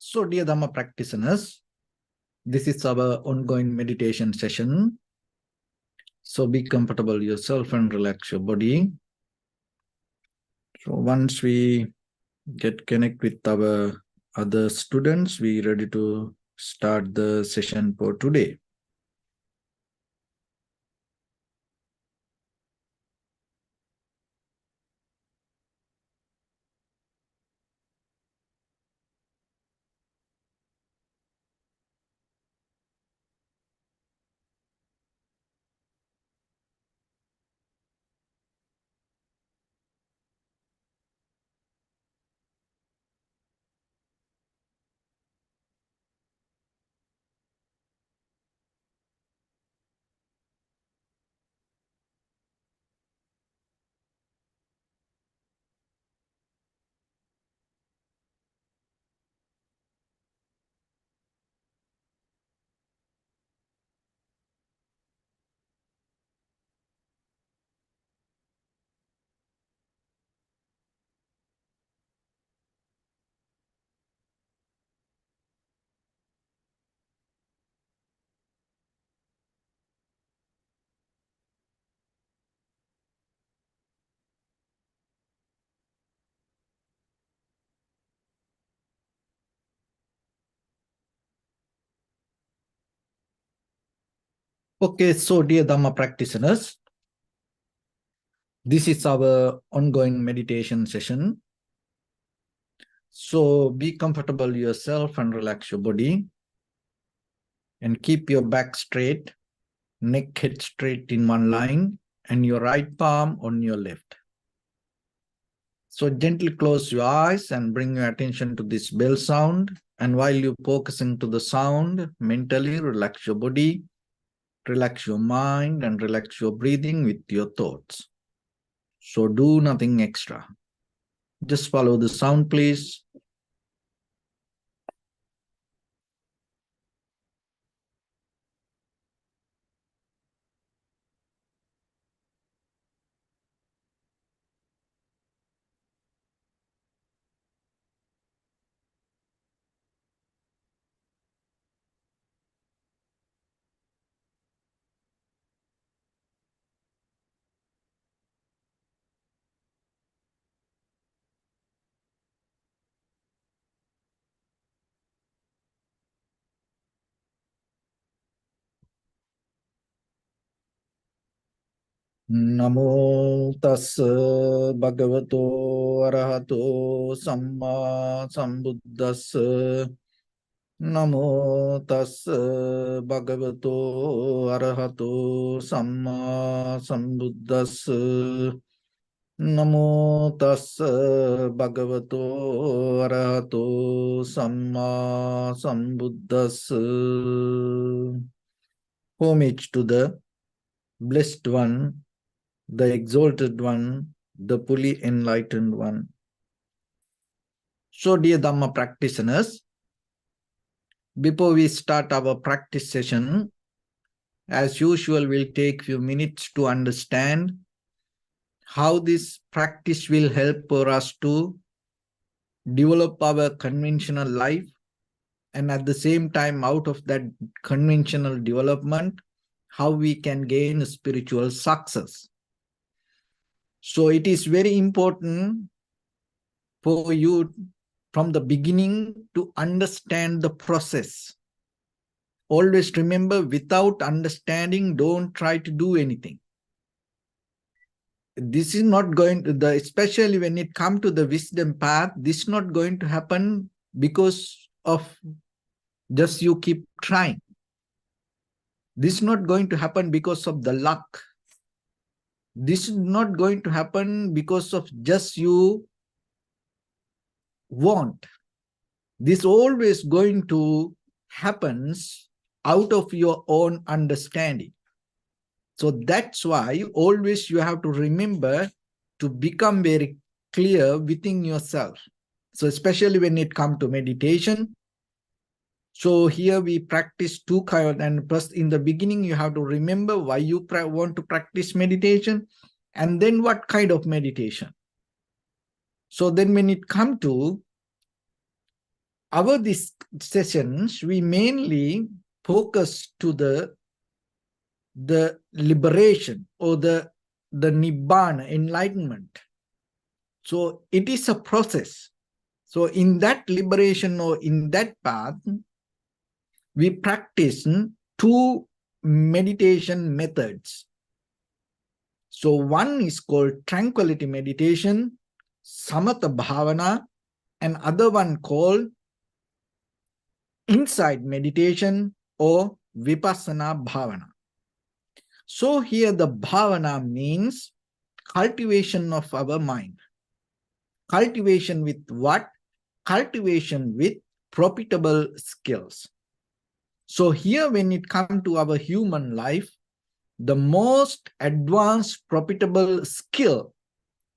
So, dear Dhamma practitioners, this is our ongoing meditation session. So, be comfortable yourself and relax your body. So, once we get connect with our other students, we ready to start the session for today. Okay, so dear Dhamma practitioners, this is our ongoing meditation session. So, be comfortable yourself and relax your body and keep your back straight, neck head straight in one line, and your right palm on your left. So gently close your eyes and bring your attention to this bell sound. And while you're focusing to the sound, mentally relax your body, relax your mind, and relax your breathing with your thoughts. So do nothing extra. Just follow the sound, please. Namo tassa bhagavato arahato samma sambuddhassa. Namo tassa bhagavato arahato samma sambuddhassa. Namo tassa bhagavato arahato samma sambuddhassa. Homage to the Blessed One, the Exalted One, the fully enlightened One. So, dear Dhamma practitioners, before we start our practice session, as usual, we'll take few minutes to understand how this practice will help for us to develop our conventional life, and at the same time, out of that conventional development, how we can gain spiritual success. So it is very important for you from the beginning to understand the process. Always remember, without understanding, don't try to do anything. This is not going to, especially when it comes to the wisdom path, this is not going to happen because of just you keep trying. This is not going to happen because of the luck. This is not going to happen because of just you want. This always going to happens out of your own understanding. So that's why always you have to remember to become very clear within yourself. So especially when it comes to meditation. So here we practice two kinds, and first in the beginning you have to remember why you want to practice meditation, and then what kind of meditation. So then when it comes to Our these sessions, we mainly focus to the liberation or the nibbana, enlightenment. So it is a process. So in that liberation or in that path, we practice two meditation methods. So one is called tranquility meditation, samatha bhavana, and other one called insight meditation or vipassana bhavana. So here the bhavana means cultivation of our mind. Cultivation with what? Cultivation with profitable skills. So here when it comes to our human life, the most advanced profitable skill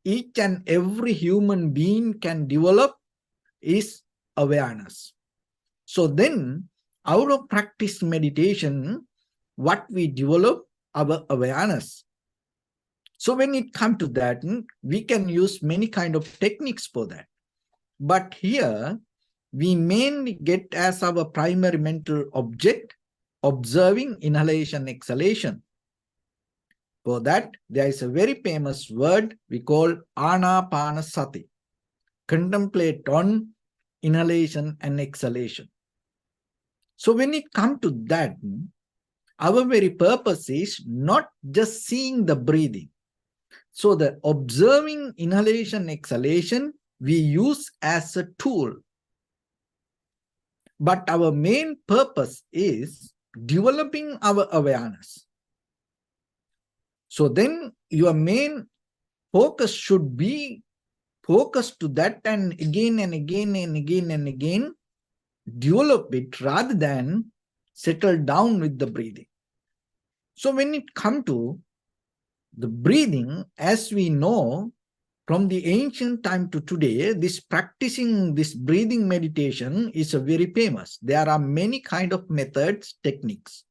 each and every human being can develop is awareness. So then out of practice meditation, what we develop? Our awareness. So when it comes to that, we can use many kind of techniques for that. But here, we mainly get as our primary mental object, observing inhalation, exhalation. For that, there is a very famous word we call anapanasati. Contemplate on inhalation and exhalation. So when it comes to that, our very purpose is not just seeing the breathing. So the observing inhalation, exhalation, we use as a tool. But our main purpose is developing our awareness. So then your main focus should be focused to that, and again and again and again and again develop it rather than settle down with the breathing. So when it comes to the breathing, as we know, from the ancient time to today, this practicing this breathing meditation is a very famous. There are many kind of methods, techniques.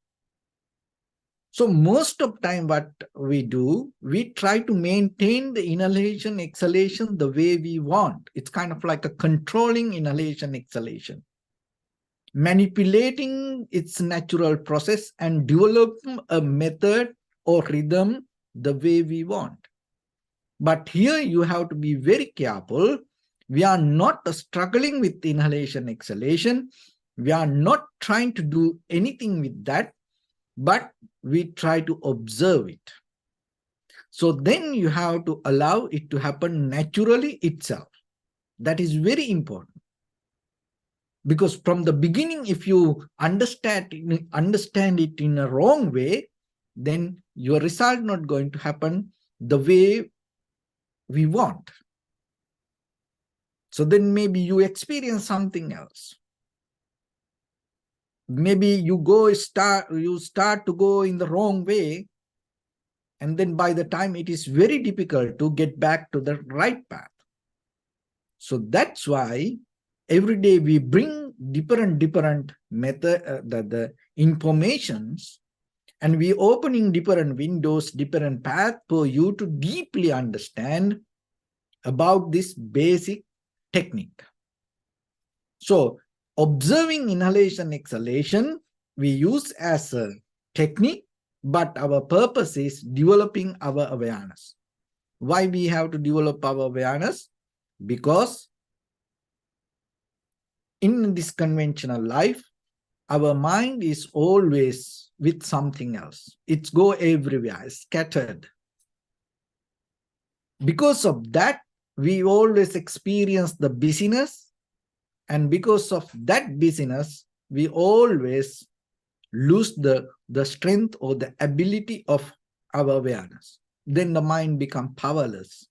So most of time what we do, we try to maintain the inhalation, exhalation the way we want. It's kind of like a controlling inhalation, exhalation, manipulating its natural process and develop a method or rhythm the way we want. But here you have to be very careful. We are not struggling with inhalation, exhalation. We are not trying to do anything with that, but we try to observe it. So then you have to allow it to happen naturally itself. That is very important. Because from the beginning, if you understand it in a wrong way, then your result not going to happen the way we want. So then maybe you experience something else. Maybe you start to go in the wrong way, and then by the time it is very difficult to get back to the right path. So that's why every day we bring different method, the informations, and we opening different windows, different path for you to deeply understand about this basic technique. So observing inhalation, exhalation, we use as a technique, but our purpose is developing our awareness. Why we have to develop our awareness? Because in this conventional life, our mind is always with something else. It's go everywhere, scattered. Because of that, we always experience the busyness, and because of that busyness, we always lose the strength or the ability of our awareness. Then the mind becomes powerless.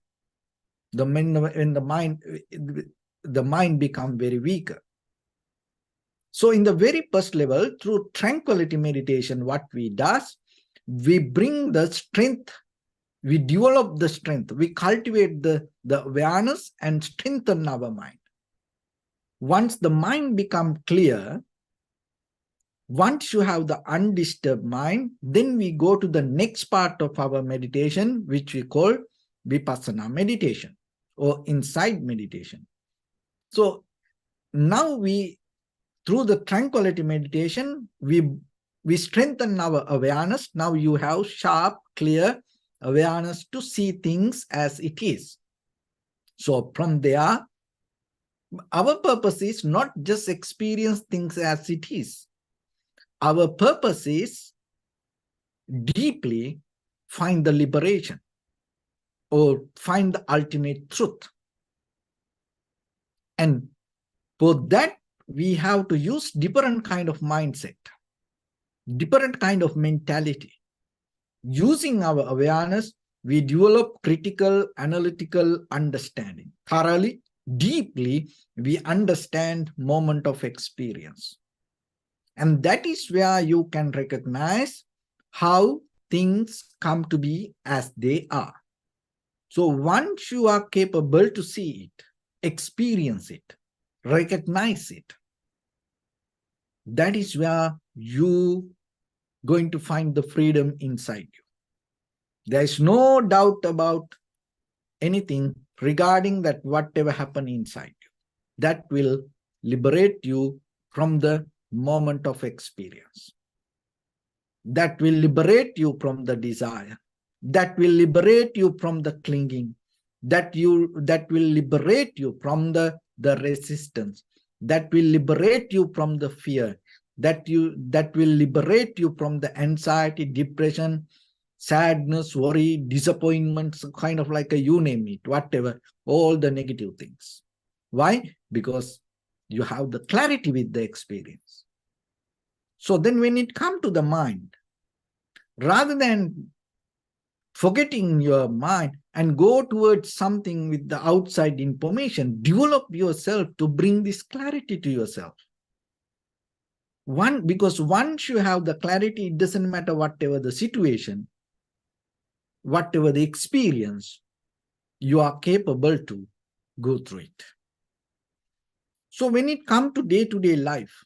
When the mind becomes very weaker. So in the very first level, through tranquility meditation, what we do, we bring the strength, we develop the strength, we cultivate the awareness and strengthen our mind. Once the mind becomes clear, once you have the undisturbed mind, then we go to the next part of our meditation, which we call vipassana meditation or insight meditation. So now through the tranquility meditation, we strengthen our awareness. Now you have sharp, clear awareness to see things as it is. So from there, our purpose is not just experience things as it is. Our purpose is deeply find the liberation or find the ultimate truth. And for that, we have to use different kind of mindset, different kind of mentality. Using our awareness, we develop critical, analytical understanding. Thoroughly, deeply, we understand moment of experience. And that is where you can recognize how things come to be as they are. So once you are capable to see it, experience it, recognize it, that is where you going to find the freedom inside you. There is no doubt about anything regarding that whatever happened inside you. That will liberate you from the moment of experience. That will liberate you from the desire. That will liberate you from the clinging. That will liberate you from the resistance. That will liberate you from the fear. That will liberate you from the anxiety, depression, sadness, worry, disappointments, kind of like a you name it, whatever, all the negative things. Why? Because you have the clarity with the experience. So then when it comes to the mind, rather than forgetting your mind and go towards something with the outside information, develop yourself to bring this clarity to yourself. Because once you have the clarity, it doesn't matter whatever the situation, whatever the experience, you are capable to go through it. So when it comes to day-to-day life,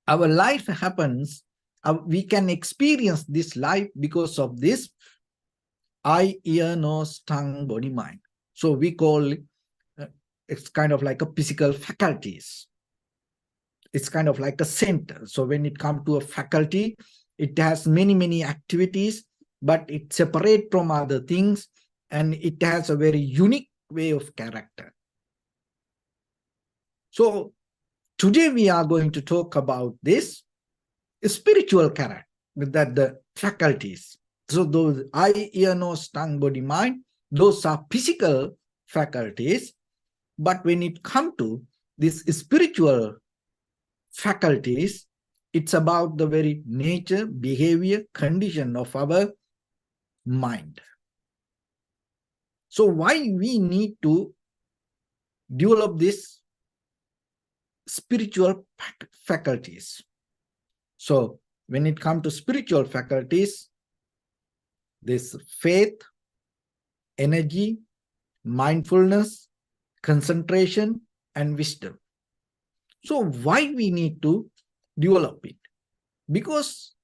our life happens, we can experience this life because of this eye, ear, nose, tongue, body, mind. So we call it, it's kind of like a physical faculties. It's kind of like a center. So when it comes to a faculty, it has many activities, but it's separate from other things, and it has a very unique way of character. So today we are going to talk about this spiritual character, that the faculties. So those eye, ear, nose, tongue, body, mind, those are physical faculties. But when it comes to these spiritual faculties, it's about the very nature, behavior, condition of our mind. So why we need to develop this spiritual faculties? So when it comes to spiritual faculties, this faith, energy, mindfulness, concentration, and wisdom. So why we need to develop it? Because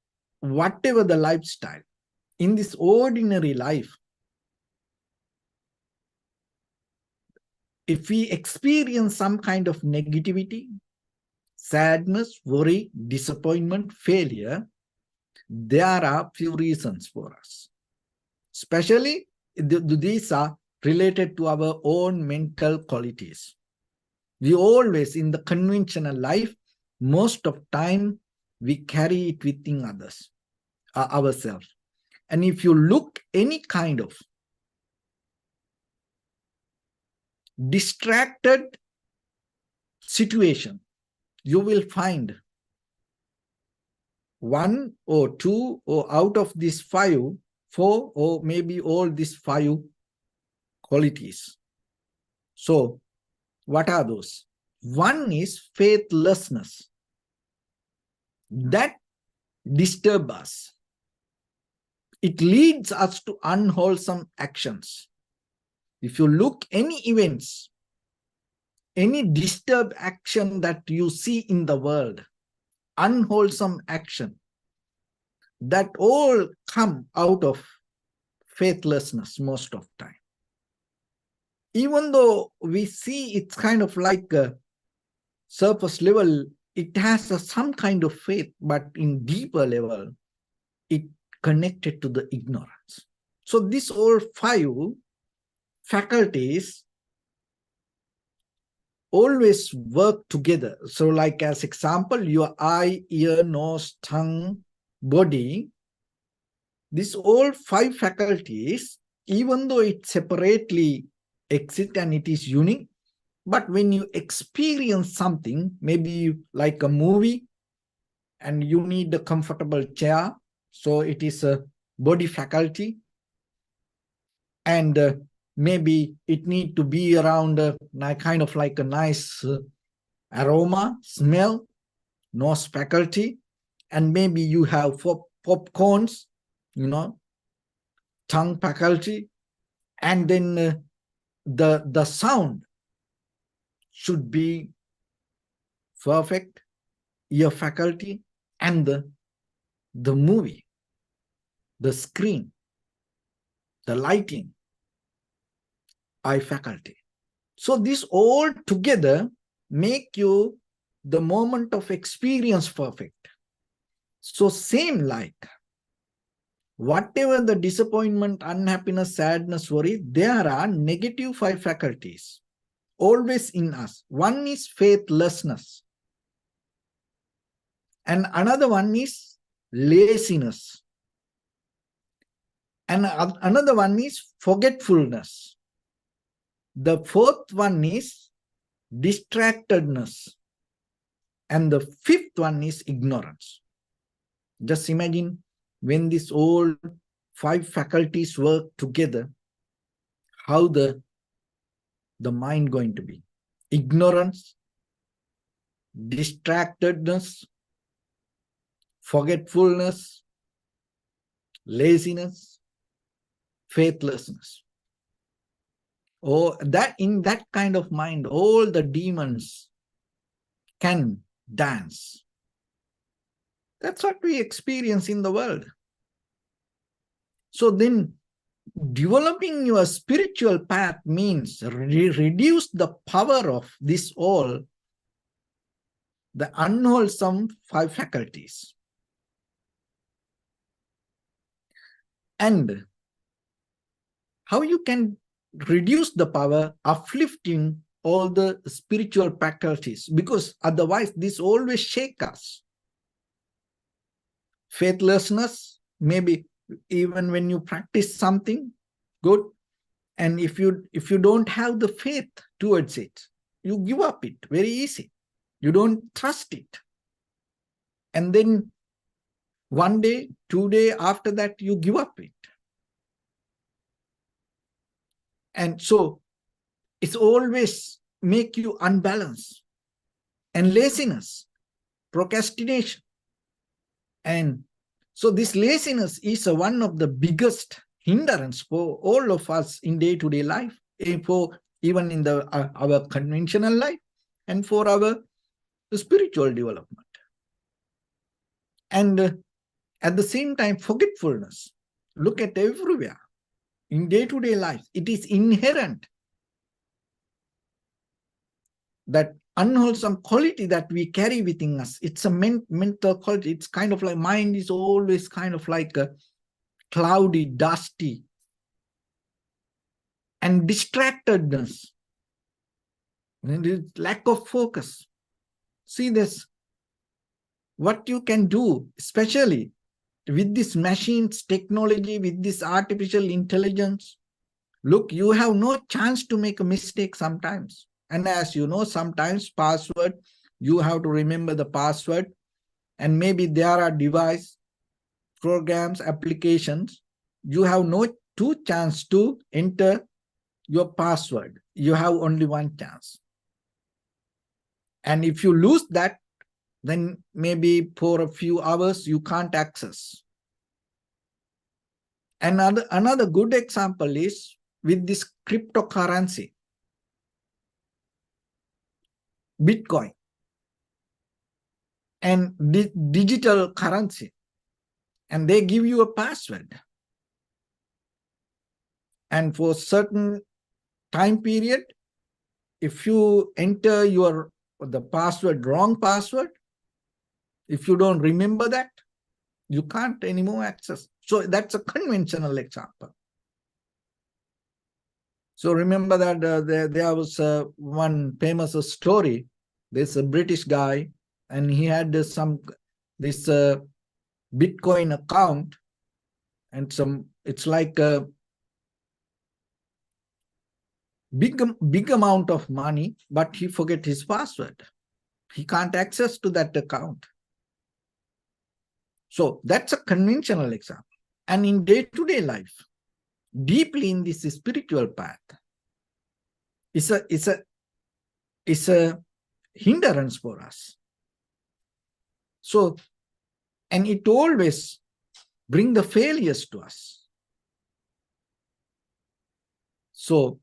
whatever the lifestyle, in this ordinary life, if we experience some kind of negativity, sadness, worry, disappointment, failure, there are few reasons for us. Especially, these are related to our own mental qualities. We always, in the conventional life, most of time, we carry it within others, ourselves. And if you look any kind of distracted situation, you will find one or two or out of these 5, 4, or maybe all these 5 qualities. So what are those? One is faithlessness. That disturbs us. It leads us to unwholesome actions. If you look any events, any disturbed action that you see in the world, unwholesome action, that all come out of faithlessness most of the time. Even though we see it's kind of like surface level, it has some kind of faith, but in deeper level, it connected to the ignorance. So these all 5 faculties always work together. So like as example, your eye, ear, nose, tongue, body, these all 5 faculties, even though it separately exists and it is unique, but when you experience something, maybe like a movie, and you need a comfortable chair, so it is a body faculty, and maybe it need to be around kind of like a nice aroma, smell, nose faculty, and maybe you have popcorns, tongue faculty, and then the sound should be perfect, ear faculty, and the movie, the screen, the lighting, eye faculty. So this all together make you the moment of experience perfect. So same like whatever the disappointment, unhappiness, sadness, worry, there are negative 5 faculties always in us. One is faithlessness, and another one is laziness, and another one is forgetfulness. The 4th one is distractedness, and the 5th one is ignorance. Just imagine when these all 5 faculties work together, how the mind going to be. Ignorance, distractedness, forgetfulness, laziness, faithlessness. Oh, that in that kind of mind, all the demons can dance. That's what we experience in the world. So then developing your spiritual path means reduce the power of this all, the unwholesome 5 faculties. And how you can reduce the power, uplifting all the spiritual faculties, because otherwise this always shake us. Faithlessness, maybe even when you practice something good, and if you don't have the faith towards it, you give up it very easy. You don't trust it. And then 1 day, 2 days after that, you give up it. And so it's always make you unbalanced. And laziness, procrastination. And so this laziness is one of the biggest hindrance for all of us in day-to-day life, for even in our conventional life, and for our spiritual development. And at the same time, forgetfulness. Look at everywhere. In day-to-day life, it is inherent, that unwholesome quality that we carry within us. It's a mental quality. It's kind of like mind is always kind of like a cloudy, dusty, and distractedness, and lack of focus. See this, what you can do, especially with this machines technology, with this artificial intelligence. Look, you have no chance to make a mistake sometimes. And as you know, sometimes password, you have to remember the password, and maybe there are device, programs, applications. You have no 2 chance to enter your password. You have only 1 chance. And if you lose that, then maybe for a few hours, you can't access. Another good example is with this cryptocurrency, Bitcoin, and digital currency, and they give you a password. And for certain time period, if you enter your the password, wrong password, if you don't remember that, you can't anymore access. So that's a conventional example. So remember that there was one famous story. There's a British guy, and he had this Bitcoin account, and it's like a big amount of money, but he forget his password. He can't access to that account. So that's a conventional example. And in day-to-day life, deeply in this spiritual path, it's a hindrance for us. So, and it always bring the failures to us. So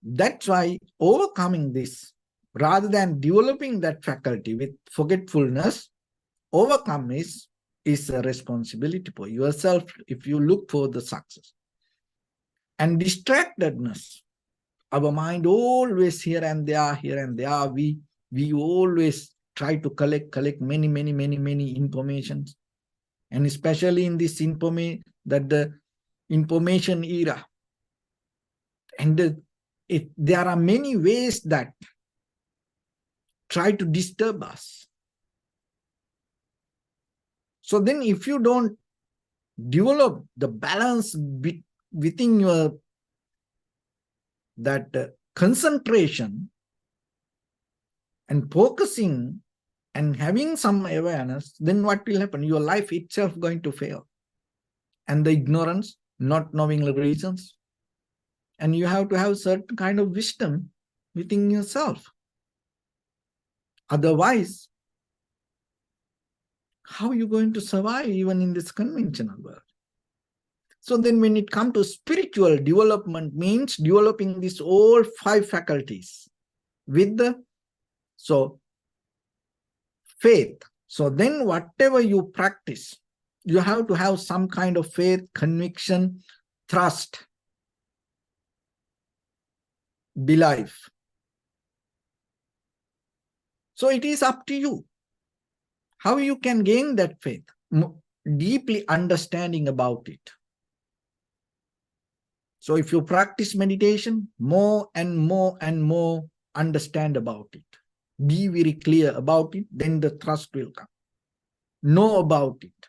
that's why overcoming this, rather than developing that faculty with forgetfulness, overcome is a responsibility for yourself if you look for the success. And distractedness, our mind always here and there, we always try to collect many informations. And especially in this the information era. And there are many ways that try to disturb us. So then if you don't develop the balance within your concentration and focusing and having some awareness, then what will happen? Your life itself going to fail. And the ignorance, not knowing the reasons. And you have to have certain kind of wisdom within yourself. Otherwise, how are you going to survive even in this conventional world? So then when it comes to spiritual development, means developing these all 5 faculties with faith. So then whatever you practice, you have to have some kind of faith, conviction, trust, belief. So it is up to you how you can gain that faith, deeply understanding about it. So if you practice meditation, more and more understand about it. Be very clear about it, then the trust will come. Know about it.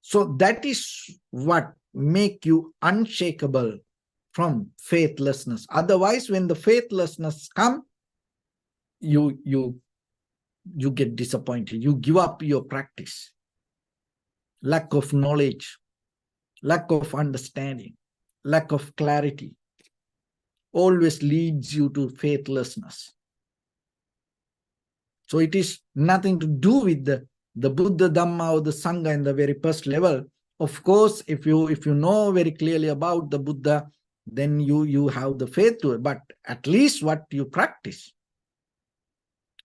So that is what make you unshakable from faithlessness. Otherwise, when the faithlessness come, you get disappointed. You give up your practice. Lack of knowledge, lack of understanding, lack of clarity always leads you to faithlessness. So it is nothing to do with the Buddha, Dhamma, or the Sangha in the very first level. Of course, if you know very clearly about the Buddha, then you have the faith to it. But at least what you practice,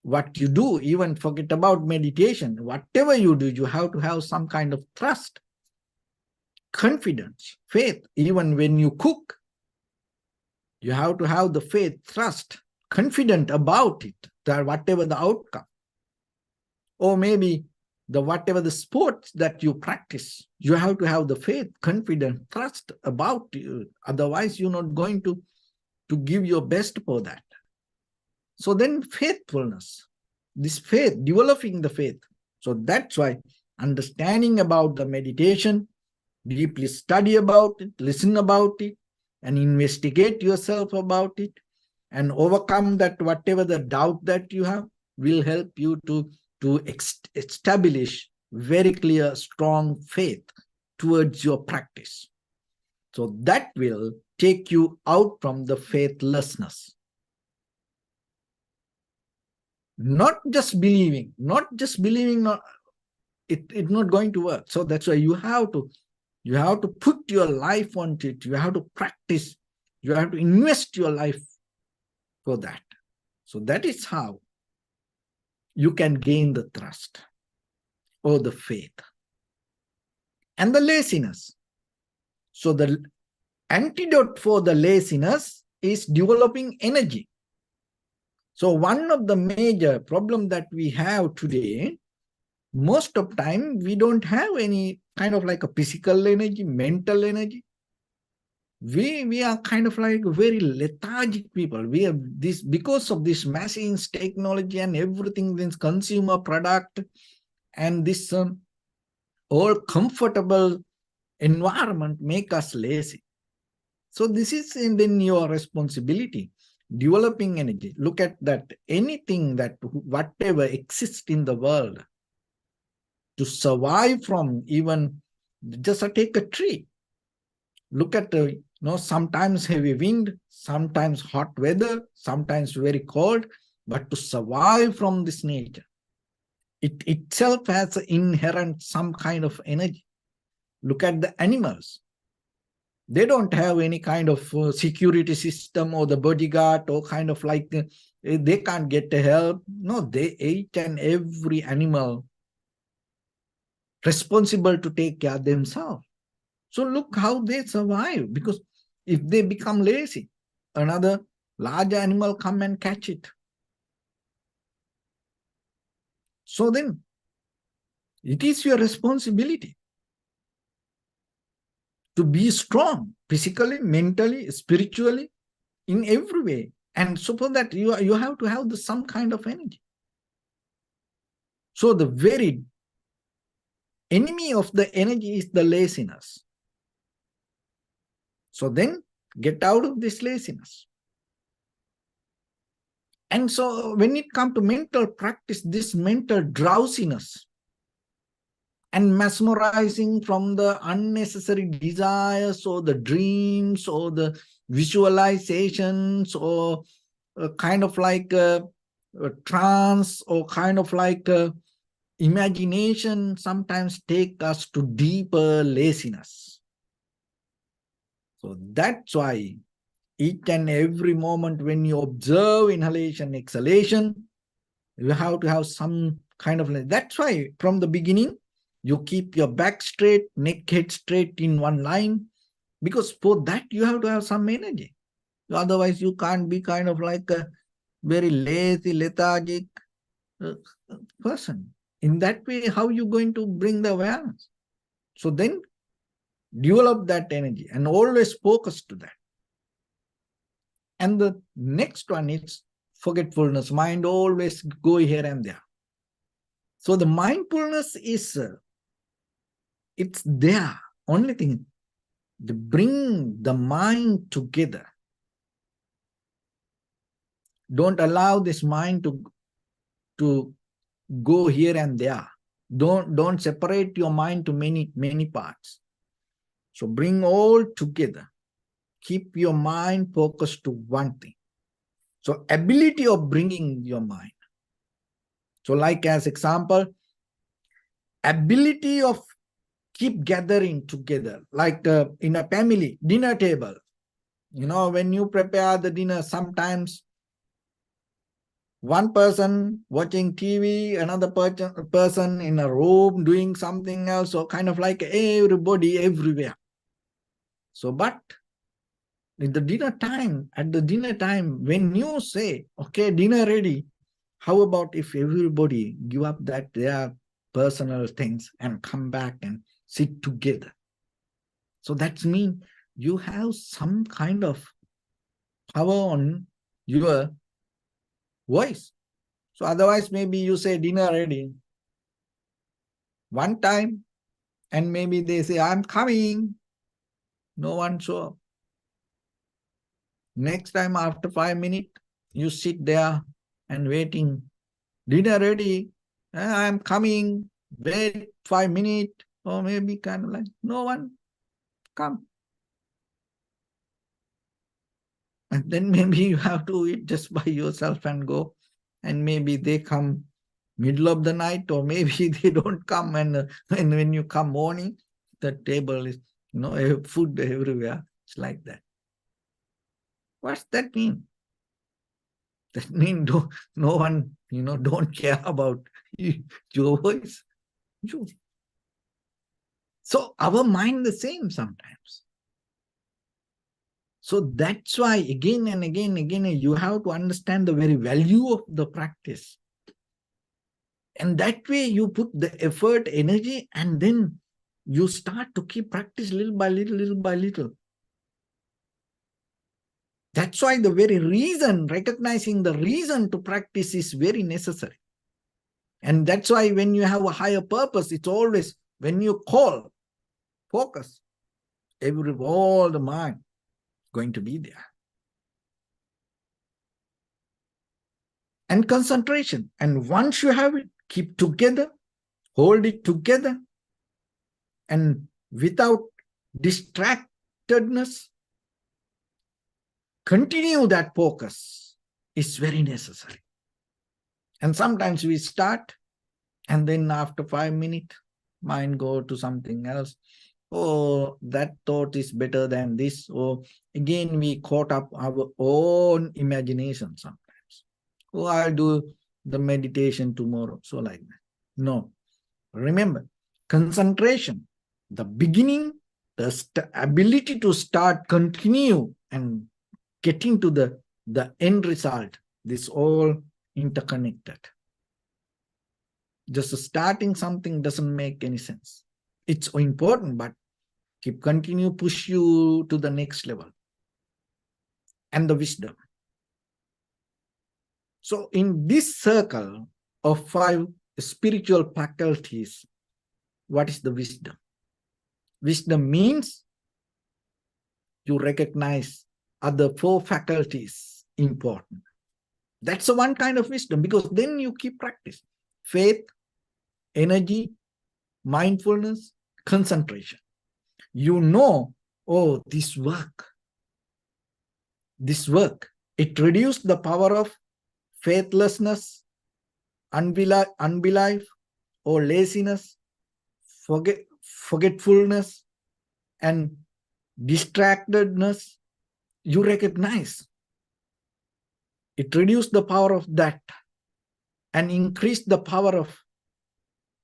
what you do, even forget about meditation, whatever you do, you have to have some kind of trust, confidence, faith. Even when you cook, you have to have the faith, trust, confident about it, that whatever the outcome. Or maybe whatever the sports that you practice, you have to have the faith, confidence, trust about it. Otherwise, you're not going to give your best for that. So then faithfulness, this faith, developing the faith. So that's why understanding about the meditation, deeply study about it, listen about it, and investigate yourself about it, and overcome that whatever the doubt that you have will help you to establish very clear, strong faith towards your practice. So that will take you out from the faithlessness. Not just believing, it's not going to work. So that's why you have to put your life on it. You have to practice. You have to invest your life for that. So that is how you can gain the trust or the faith. And the laziness. So the antidote for the laziness is developing energy. So one of the major problems that we have today, most of time we don't have any kind of like a physical energy, mental energy. We are kind of like very lethargic people. We have this, because of this machines, technology and everything, this consumer product and this all comfortable environment make us lazy. So this is then your responsibility, developing energy. Look at that, anything that whatever exists in the world, to survive from, even just take a tree. Look at sometimes heavy wind, sometimes hot weather, sometimes very cold, but to survive from this nature, it itself has inherent some kind of energy. Look at the animals. They don't have any kind of security system or the bodyguard or kind of like, they can't get help. No, they, each and every animal responsible to take care of themselves. So look how they survive, because if they become lazy, another large animal come and catch it. So then it is your responsibility to be strong physically, mentally, spiritually, in every way. And so for that, you have to have some kind of energy. So the very enemy of the energy is the laziness. So then get out of this laziness. And so when it comes to mental practice, this mental drowsiness and mesmerizing from the unnecessary desires or the dreams or the visualizations or kind of like a trance or kind of like imagination sometimes take us to deeper laziness. So that's why each and every moment when you observe inhalation, exhalation, you have to have some kind of, that's why from the beginning, you keep your back straight, neck head straight in one line, because for that you have to have some energy. Otherwise, you can't be kind of like a very lazy, lethargic person. In that way, how are you going to bring the awareness? So then develop that energy and always focus to that. And the next one is forgetfulness. Mind always go here and there. So the mindfulness is, it's there. Only thing, to bring the mind together. Don't allow this mind to go here and there. Don't separate your mind to many parts. So bring all together. Keep your mind focused to one thing. So ability of bringing your mind. So like as example, ability of keep gathering together, like in a family dinner table. When you prepare the dinner, sometimes one person watching TV, another person in a room doing something else, or kind of like everybody everywhere. So, but at the dinner time, when you say, okay, dinner ready, how about if everybody give up that their personal things and come back and sit together? So that means you have some kind of power on your voice. So otherwise, maybe you say dinner ready one time, and maybe they say, I'm coming. No one show up. Next time, after 5 minutes, you sit there and waiting. Dinner ready. I'm coming. Wait 5 minutes. Or maybe kind of like, no one come. And then maybe you have to eat just by yourself and go. And maybe they come middle of the night, or maybe they don't come. And when you come morning, the table is, food everywhere. It's like that. What's that mean? That means no one, don't care about your voice. So our mind the same sometimes. So that's why again and again, you have to understand the very value of the practice. And that way you put the effort, energy, and then you start to keep practice little by little, little by little. That's why the very reason, recognizing the reason to practice is very necessary. And that's why when you have a higher purpose, it's always when you call, focus, all the mind going to be there. And concentration. And once you have it, keep together, hold it together, and without distractedness, continue that focus is very necessary. And sometimes we start, and then after 5 minutes, mind go to something else. Oh, that thought is better than this. Or again, we caught up our own imagination sometimes. Oh, I'll do the meditation tomorrow. So like that. No. Remember, concentration, the beginning, the ability to start, continue, and getting to the end result, this all interconnected. Just starting something doesn't make any sense. It's important, but continue, push you to the next level. And the wisdom. So in this circle of 5 spiritual faculties, what is the wisdom? Wisdom means you recognize other 4 faculties important. That's the one kind of wisdom, because then you keep practice. Faith, energy, mindfulness, concentration. You know, oh, this work, it reduced the power of faithlessness, unbelief, or laziness, forgetfulness, and distractedness. You recognize it reduced the power of that and increased the power of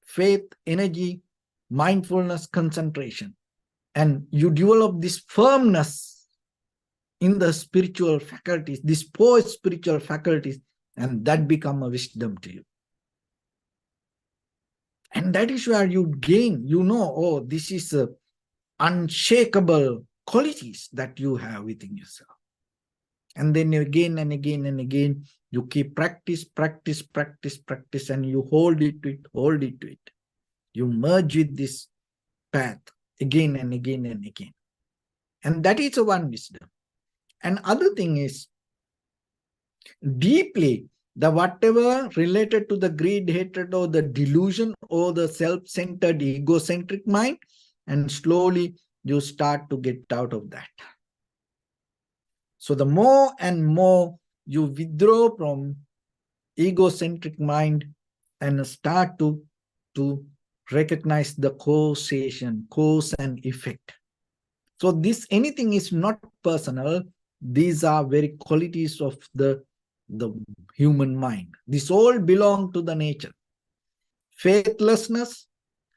faith, energy, mindfulness, concentration. And you develop this firmness in the spiritual faculties, these 4 spiritual faculties, and that become a wisdom to you. And that is where you gain, you know, oh, this is a unshakable qualities that you have within yourself. And then again and again and again, you keep practice, and you hold it to it. You merge with this path again and again and again. And that is a one wisdom. And other thing is, deeply, the whatever related to the greed, hatred, or the delusion, or the self-centered, egocentric mind, and slowly you start to get out of that. So the more and more you withdraw from egocentric mind and start to recognize the causation, cause and effect. So this anything is not personal. These are very qualities of the human mind. This all belong to the nature. Faithlessness,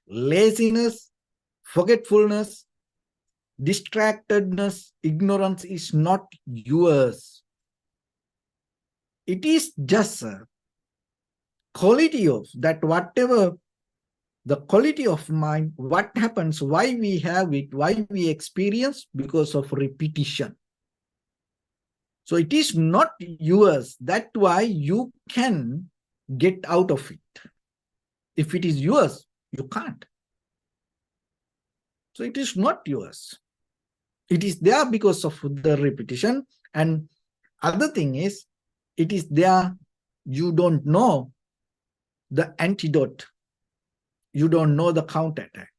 laziness, forgetfulness, distractedness, ignorance is not yours. It is just a quality of that, whatever the quality of mind, what happens, why we have it, why we experience, because of repetition. So it is not yours. That's why you can get out of it. If it is yours, you can't. So it is not yours. It is there because of the repetition. And other thing is, it is there, you don't know the antidote. You don't know the counterattack.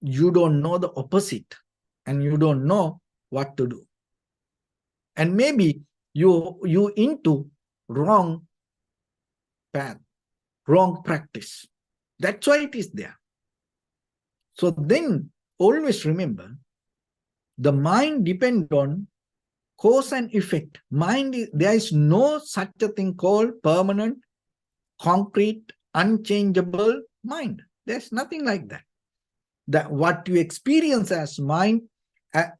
You don't know the opposite. And you don't know what to do. And maybe you into wrong path, wrong practice. That's why it is there. So then always remember, the mind depends on cause and effect. Mind, there is no such a thing called permanent, concrete, unchangeable mind. There's nothing like that. That what you experience as mind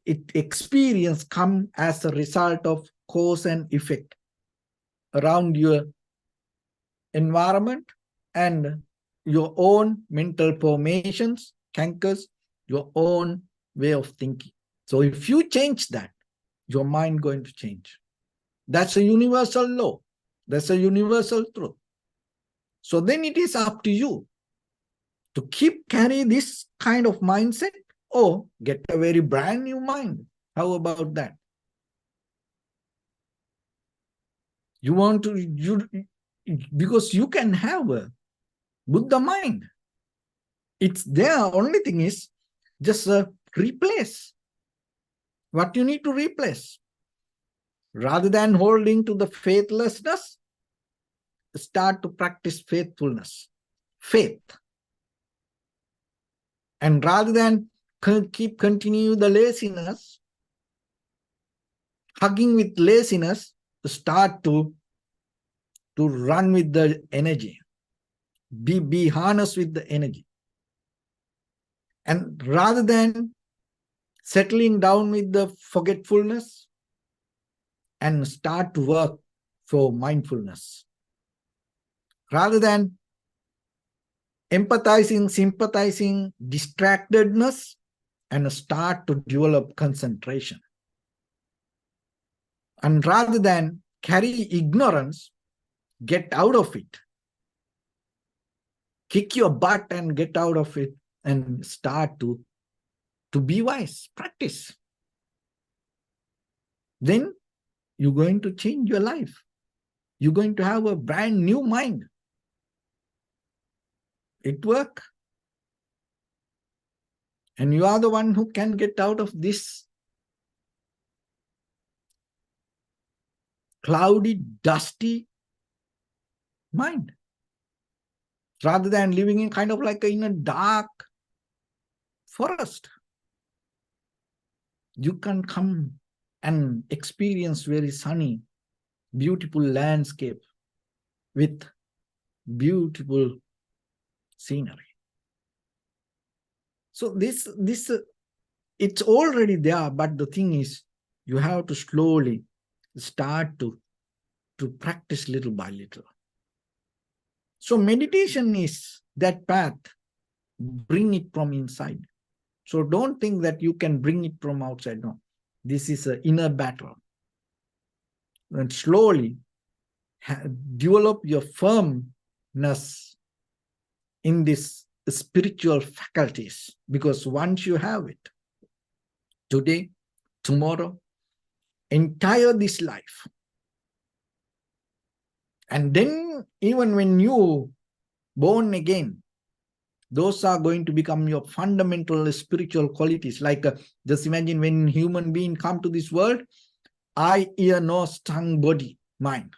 experience come as a result of cause and effect around your environment and your own mental formations, cankers, your own way of thinking. So if you change that, your mind going to change. That's a universal law. That's a universal truth. So then it is up to you to carry this kind of mindset or get a very brand new mind. How about that? You want to, because you can have a Buddha mind. It's there. Only thing is just replace what you need to replace. Rather than holding to the faithlessness, start to practice faithfulness, faith. And rather than continue the laziness, hugging with laziness, start to run with the energy. Be harnessed with the energy. And rather than settling down with the forgetfulness, and start to work for mindfulness. Rather than empathizing, sympathizing, distractedness, and start to develop concentration. And rather than carry ignorance, get out of it. Kick your butt and get out of it and start to be wise, practice. Then you're going to change your life. You're going to have a brand new mind. It works. And you are the one who can get out of this cloudy, dusty mind. Rather than living in kind of like in a dark forest. You can come and experience very sunny, beautiful landscape with beautiful scenery. So this it's already there, but the thing is, you have to slowly start to practice little by little. So meditation is that path. Bring it from inside. So don't think that you can bring it from outside. No, this is an inner battle. And slowly develop your firmness in this spiritual faculties, because once you have it, today, tomorrow, entire this life, and then even when you born again, those are going to become your fundamental spiritual qualities. Like just imagine when human being come to this world, eye, ear, nose, tongue, body, mind.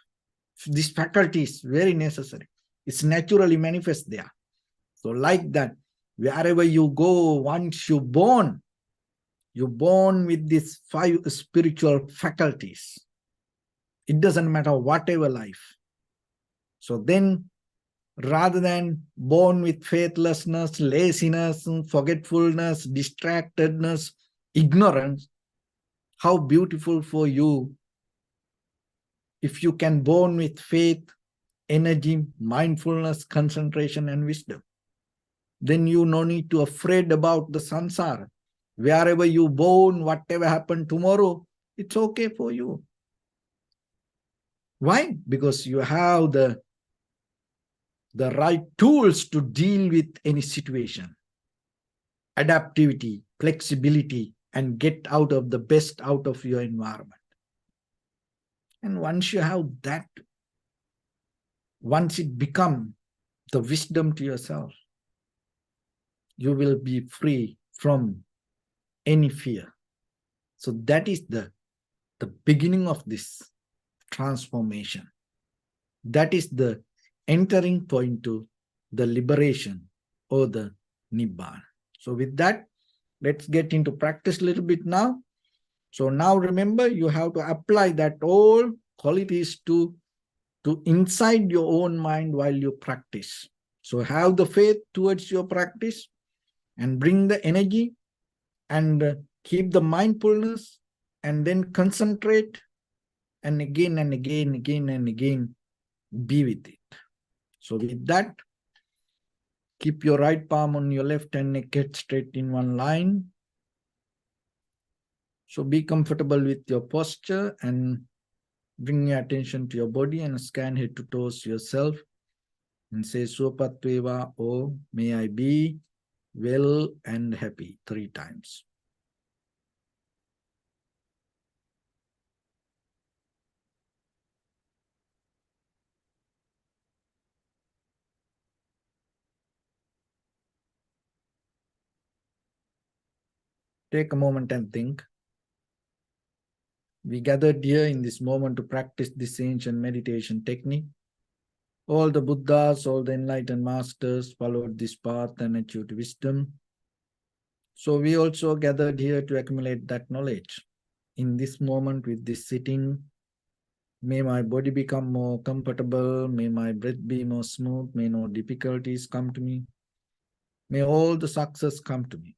This faculty is very necessary. It's naturally manifest there. So like that, wherever you go, once you're born with these 5 spiritual faculties. It doesn't matter whatever life. So then, rather than born with faithlessness, laziness, forgetfulness, distractedness, ignorance, how beautiful for you if you can born with faith, energy, mindfulness, concentration, and wisdom. Then you no need to afraid about the samsara. Wherever you born, whatever happened tomorrow, it's okay for you. Why? Because you have the right tools to deal with any situation. Adaptivity, flexibility, and get out of the best out of your environment. And once you have that, once it becomes the wisdom to yourself, you will be free from any fear. So that is the beginning of this transformation. That is the entering point to the liberation or the Nibbana. So with that, let's get into practice a little bit now. So now remember, you have to apply that all qualities to inside your own mind while you practice. So have the faith towards your practice and bring the energy and Keep the mindfulness and then concentrate, and again and again, again and again, be with it. So with that, keep your right palm on your left hand, neck straight in one line. So be comfortable with your posture and bring your attention to your body and scan head to toes yourself and say Supatveva, oh, may I be well and happy 3 times. Take a moment and think. We gathered here in this moment to practice this ancient meditation technique. All the Buddhas, all the enlightened masters followed this path and achieved wisdom. So we also gathered here to accumulate that knowledge. In this moment with this sitting, may my body become more comfortable, may my breath be more smooth, may no difficulties come to me, may all the success come to me.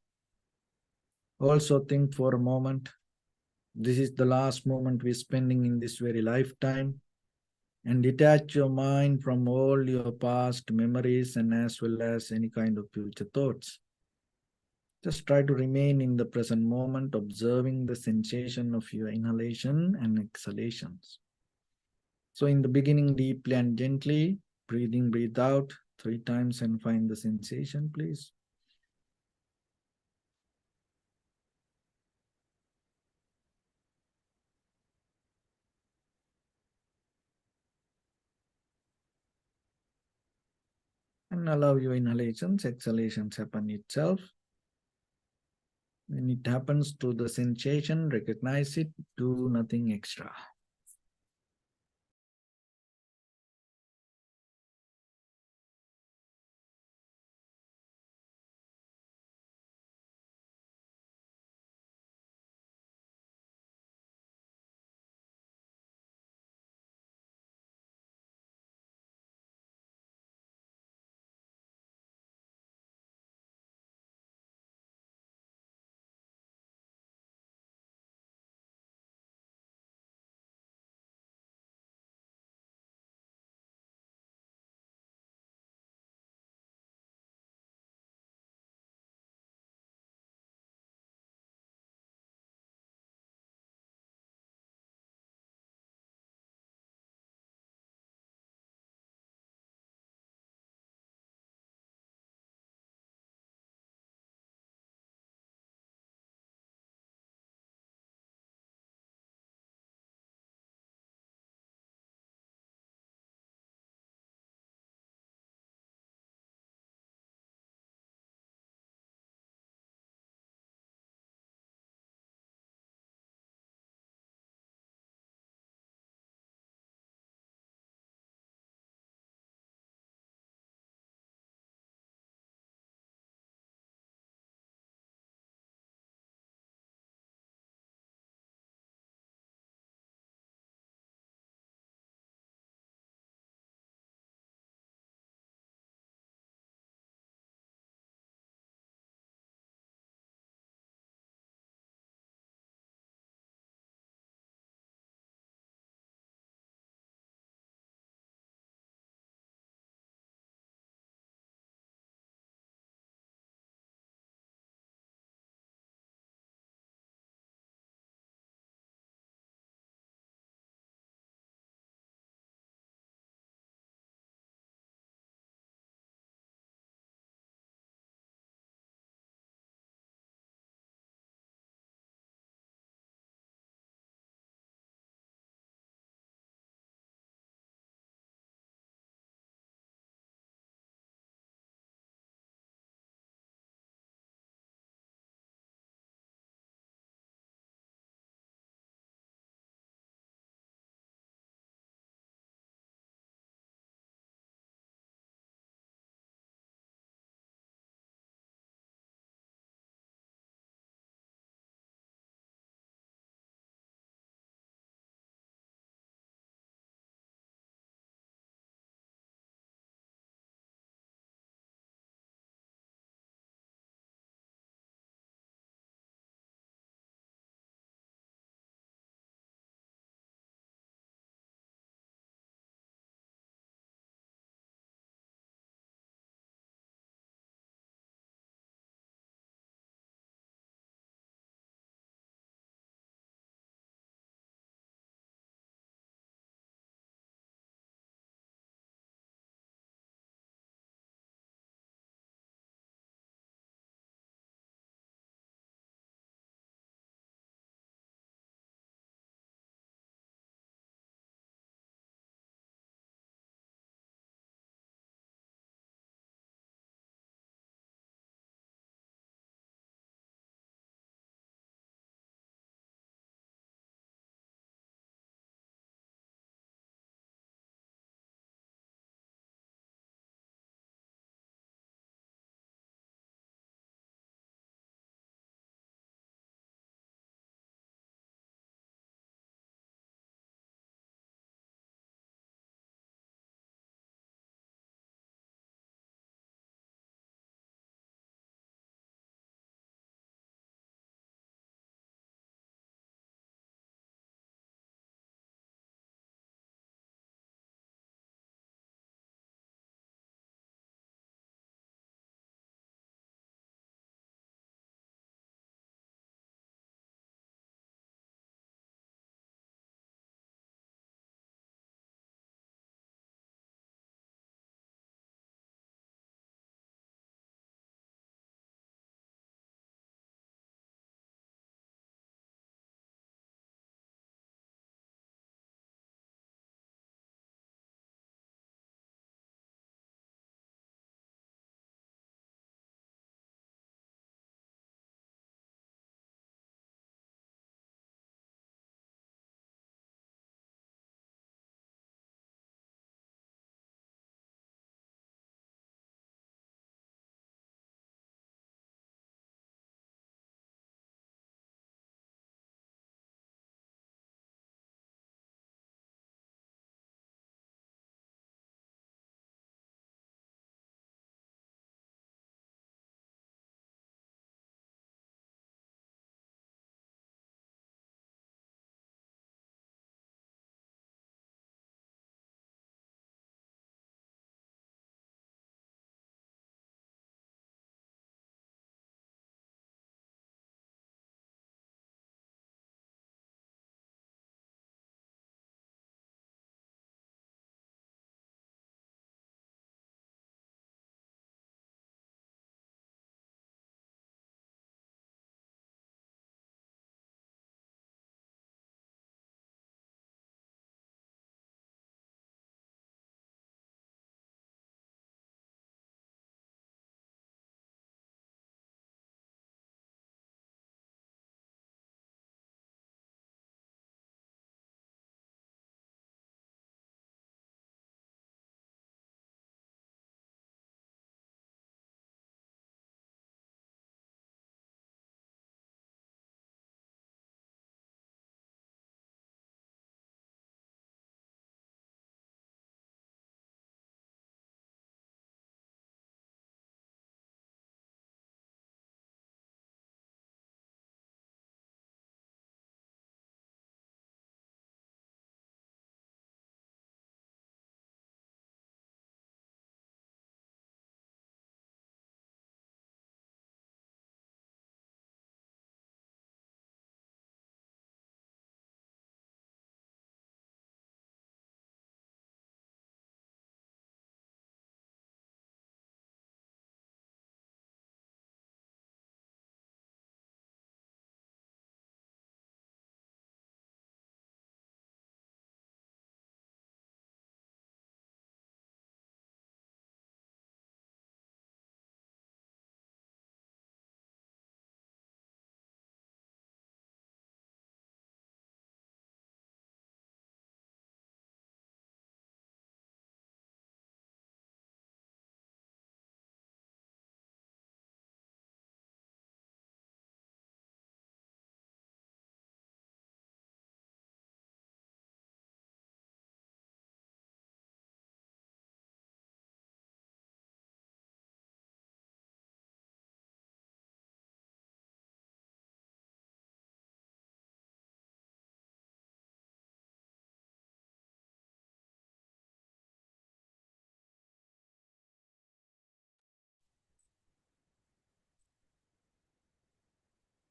Also think for a moment, this is the last moment we're spending in this very lifetime, and detach your mind from all your past memories and as well as any kind of future thoughts. Just try to remain in the present moment, observing the sensation of your inhalation and exhalations. So in the beginning, deeply and gently, breathe in, breathe out 3 times and find the sensation, please. And allow your inhalations, exhalations happen itself. When it happens to the sensation, recognize it, do nothing extra.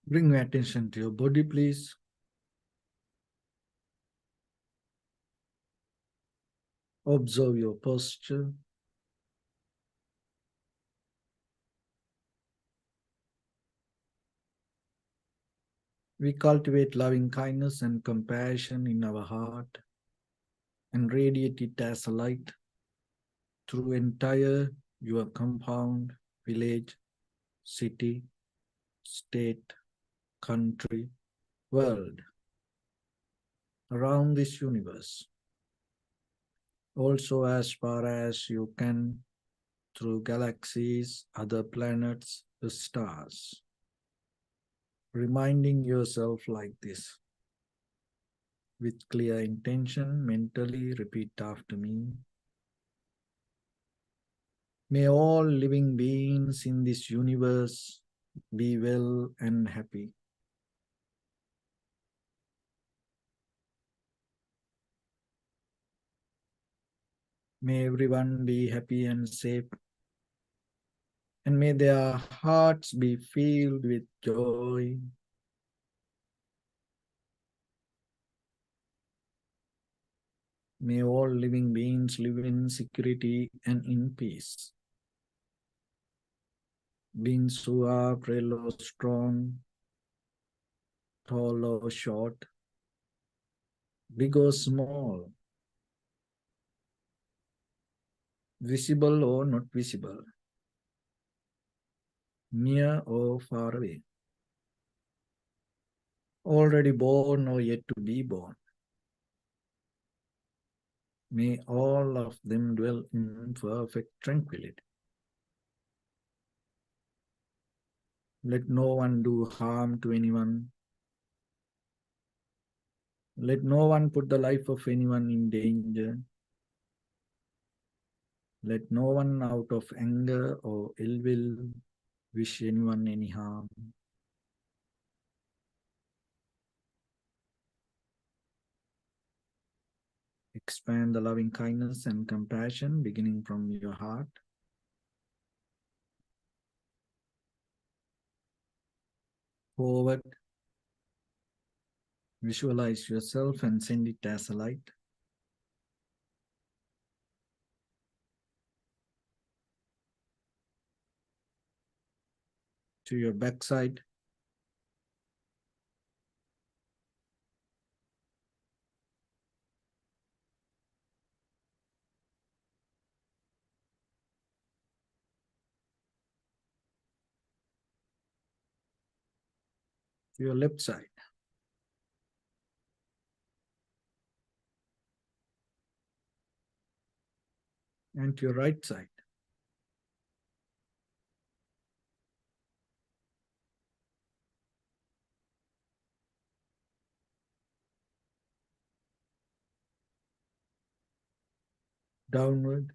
Bring your attention to your body, please. Observe your posture. We cultivate loving kindness and compassion in our heart and radiate it as a light through entire your compound, village, city, state, country, world, around this universe. Also as far as you can through galaxies, other planets, the stars. Reminding yourself like this. With clear intention, mentally repeat after me. May all living beings in this universe be well and happy. May everyone be happy and safe. And may their hearts be filled with joy. May all living beings live in security and in peace. Beings who are frail or strong, tall or short, big or small, visible or not visible, near or far away, already born or yet to be born. May all of them dwell in perfect tranquility. Let no one do harm to anyone. Let no one put the life of anyone in danger. Let no one out of anger or ill will wish anyone any harm. Expand the loving kindness and compassion beginning from your heart. Forward. Visualize yourself and send it as a light. To your backside. To your left side. And to your right side. Downward.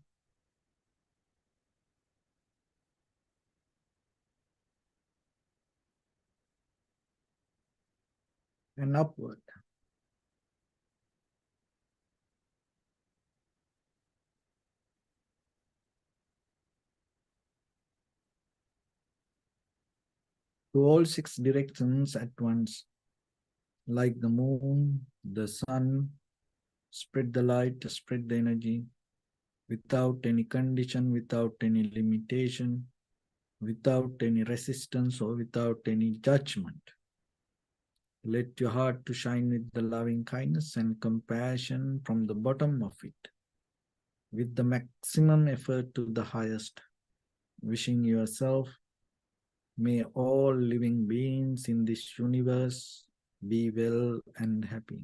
And upward. To all six directions at once. Like the moon, the sun, spread the light, spread the energy, without any condition, without any limitation, without any resistance or without any judgment. Let your heart to shine with the loving kindness and compassion from the bottom of it, with the maximum effort to the highest, wishing yourself, may all living beings in this universe be well and happy.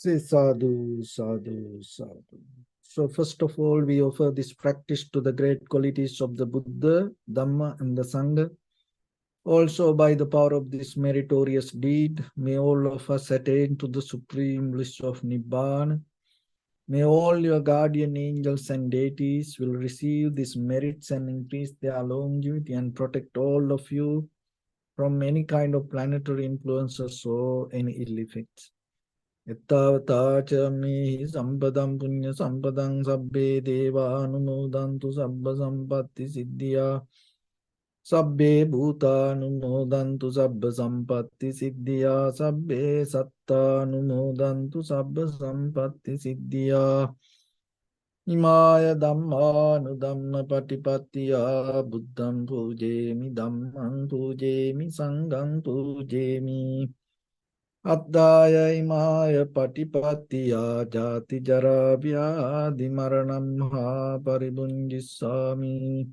Say sadhu, sadhu, sadhu. So first of all, we offer this practice to the great qualities of the Buddha, Dhamma, and the Sangha. Also, by the power of this meritorious deed, may all of us attain to the supreme bliss of Nibbana. May all your guardian angels and deities will receive these merits and increase their longevity and protect all of you from any kind of planetary influences or any ill effects. Ettavata me sampadam punya sampadam sabbe deva anumodantu sabba sampatti siddhya sabbe bhuta anumodantu sabba sampatti siddhya sabbe satta anumodantu sabba sampatti siddhya Imaya Dhamma Patipattiya Buddham Pujemi Dhammam Pujemi Sangham Pujemi Addaya Imaya Patipattiya Jati Jara Vyadi Maranam Ha Paribunjisami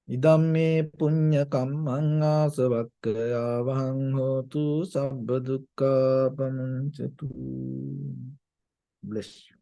Idamme Punya Kammang Asavakkaya Vahang Hotu Sabba Dukkha Pamuncatu. Bless you.